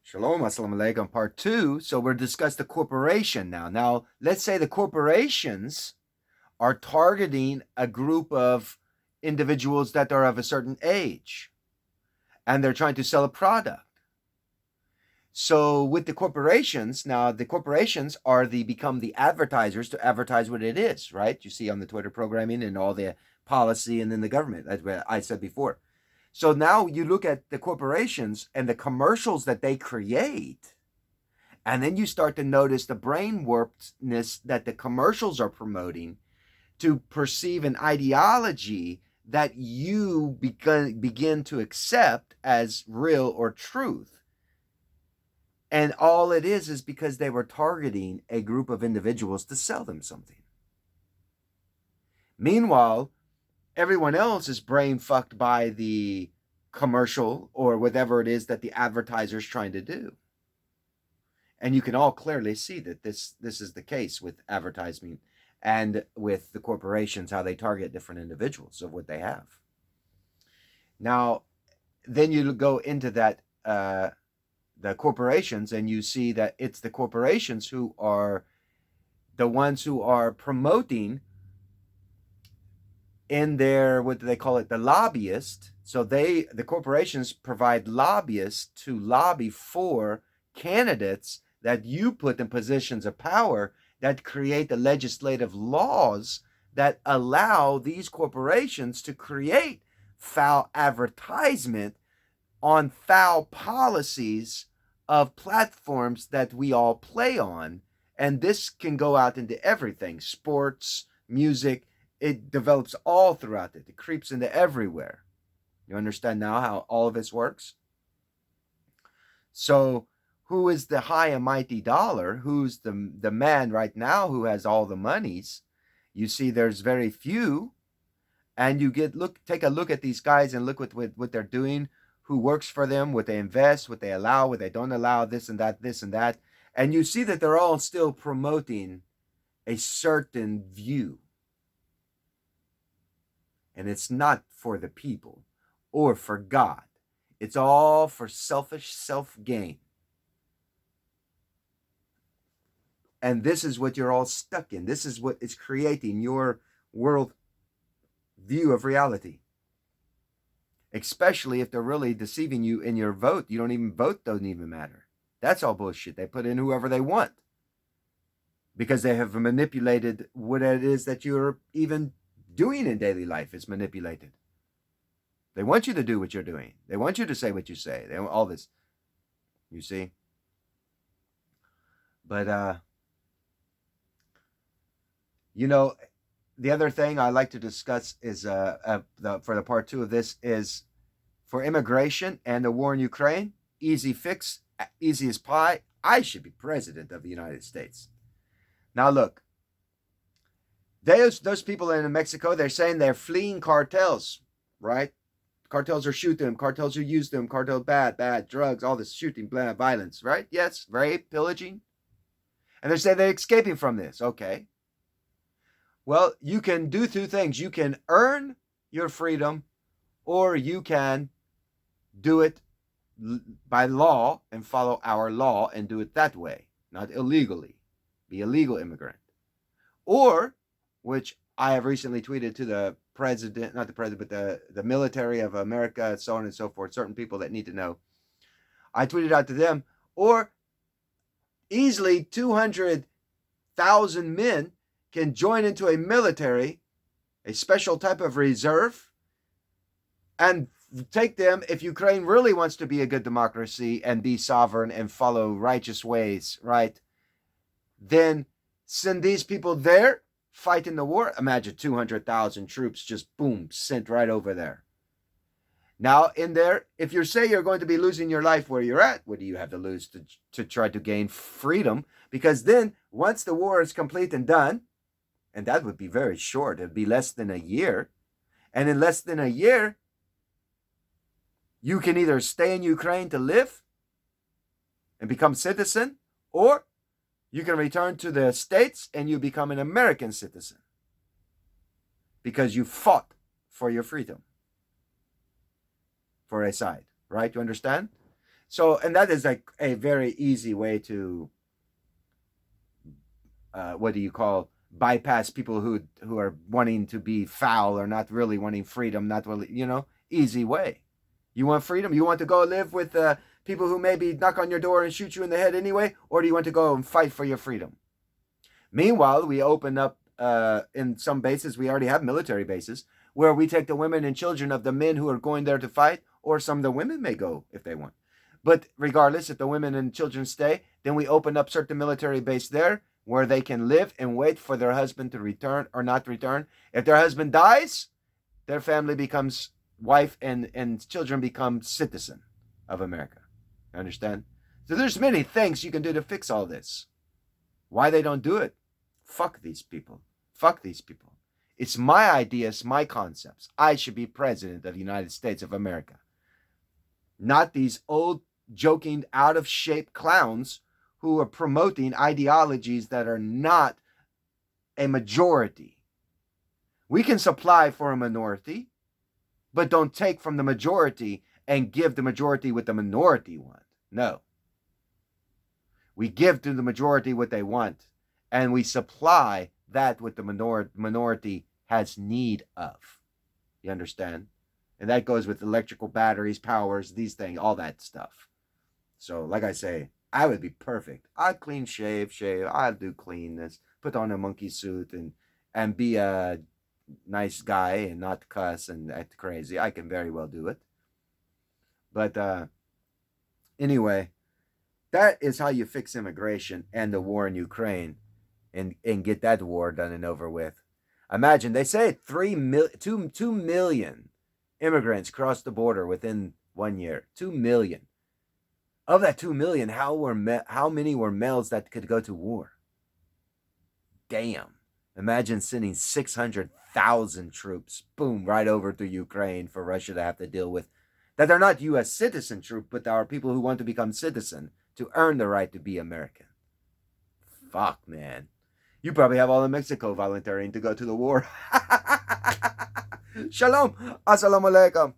Shalom, assalamu alaikum, part two. So we're discussing the corporation now. Now, let's say the corporations are targeting a group of individuals that are of a certain age and they're trying to sell a product. So with the corporations, now the corporations are become the advertisers to advertise what it is, right? You see on the Twitter programming and all the policy and then the government. That's what I said before. So now you look at the corporations and the commercials that they create, and then you start to notice the brain warpedness that the commercials are promoting to perceive an ideology that you begin to accept as real or truth. And all it is because they were targeting a group of individuals to sell them something. Meanwhile, everyone else is brain fucked by the commercial or whatever it is that the advertiser is trying to do. And you can all clearly see that this is the case with advertising and with the corporations, how they target different individuals of what they have. Now, then you go into that the corporations, and you see that it's the corporations who are the ones who are promoting in their, what do they call it, the lobbyist. So the corporations provide lobbyists to lobby for candidates that you put in positions of power that create the legislative laws that allow these corporations to create foul advertisement on foul policies of platforms that we all play on. And this can go out into everything, sports, music. It develops all throughout it. It creeps into everywhere. You understand now how all of this works? So who is the high and mighty dollar? Who's the man right now who has all the monies? You see there's very few. And you take a look at these guys and look what they're doing, who works for them, what they invest, what they allow, what they don't allow, this and that, this and that. And you see that they're all still promoting a certain view. And it's not for the people or for God. It's all for selfish self-gain. And this is what you're all stuck in. This is what is creating your world view of reality. Especially if they're really deceiving you in your vote. You don't even vote, doesn't even matter. That's all bullshit. They put in whoever they want because they have manipulated what it is that you're even doing in daily life is manipulated. They want you to do what you're doing. They want you to say what you say. They want all this. You see? But, the other thing I like to discuss is for the part two of this is for immigration and the war in Ukraine. Easy fix, easy as pie. I should be president of the United States. Now look, those people in Mexico, they're saying they're fleeing cartels, right? Cartels are shooting them. Cartels who use them. Cartels bad, drugs, all this shooting, violence, right? Yes, rape, pillaging. And they're saying they're escaping from this. Okay. Well, you can do two things. You can earn your freedom, or you can do it by law and follow our law and do it that way, not illegally. Be a legal immigrant. Or, which I have recently tweeted to the president, not the president, but the military of America, so on and so forth, certain people that need to know. I tweeted out to them, or easily 200,000 men can join into a military, a special type of reserve, and take them if Ukraine really wants to be a good democracy and be sovereign and follow righteous ways, right? Then send these people there, fight in the war. Imagine 200,000 troops just boom, sent right over there. Now in there, if you say you're going to be losing your life where you're at, what do you have to lose to try to gain freedom? Because then once the war is complete and done, and that would be very short. It'd be less than a year. And in less than a year, you can either stay in Ukraine to live and become citizen, or you can return to the States and you become an American citizen because you fought for your freedom for a side, right? You understand? So, and that is like a very easy way to what do you call, bypass people who are wanting to be foul or not really wanting freedom, not really, easy way. You want freedom? You want to go live with people who maybe knock on your door and shoot you in the head anyway, or do you want to go and fight for your freedom? Meanwhile, we open up in some bases. We already have military bases where we take the women and children of the men who are going there to fight, or some of the women may go if they want. But regardless, if the women and children stay, then we open up certain military base there where they can live and wait for their husband to return or not return. If their husband dies, their family becomes wife and children become citizen of America. You understand? So there's many things you can do to fix all this. Why they don't do it? Fuck these people. Fuck these people. It's my ideas, my concepts. I should be president of the United States of America. Not these old, joking, out of shape clowns who are promoting ideologies that are not a majority. We can supply for a minority, but don't take from the majority and give the majority what the minority want. No. We give to the majority what they want, and we supply that what the minority has need of. You understand? And that goes with electrical batteries, powers, these things, all that stuff. So, like I say, I would be perfect. I'd clean shave. I'd do cleanness, put on a monkey suit and be a nice guy and not cuss and act crazy. I can very well do it. But anyway, that is how you fix immigration and the war in Ukraine and get that war done and over with. Imagine, they say 2 million immigrants crossed the border within 1 year. 2 million. Of that 2 million, how many were males that could go to war? Damn. Imagine sending 600,000 troops, boom, right over to Ukraine for Russia to have to deal with. That they're not U.S. citizen troops, but they are people who want to become citizen to earn the right to be American. Fuck, man. You probably have all of Mexico volunteering to go to the war. Shalom. Assalamu alaikum.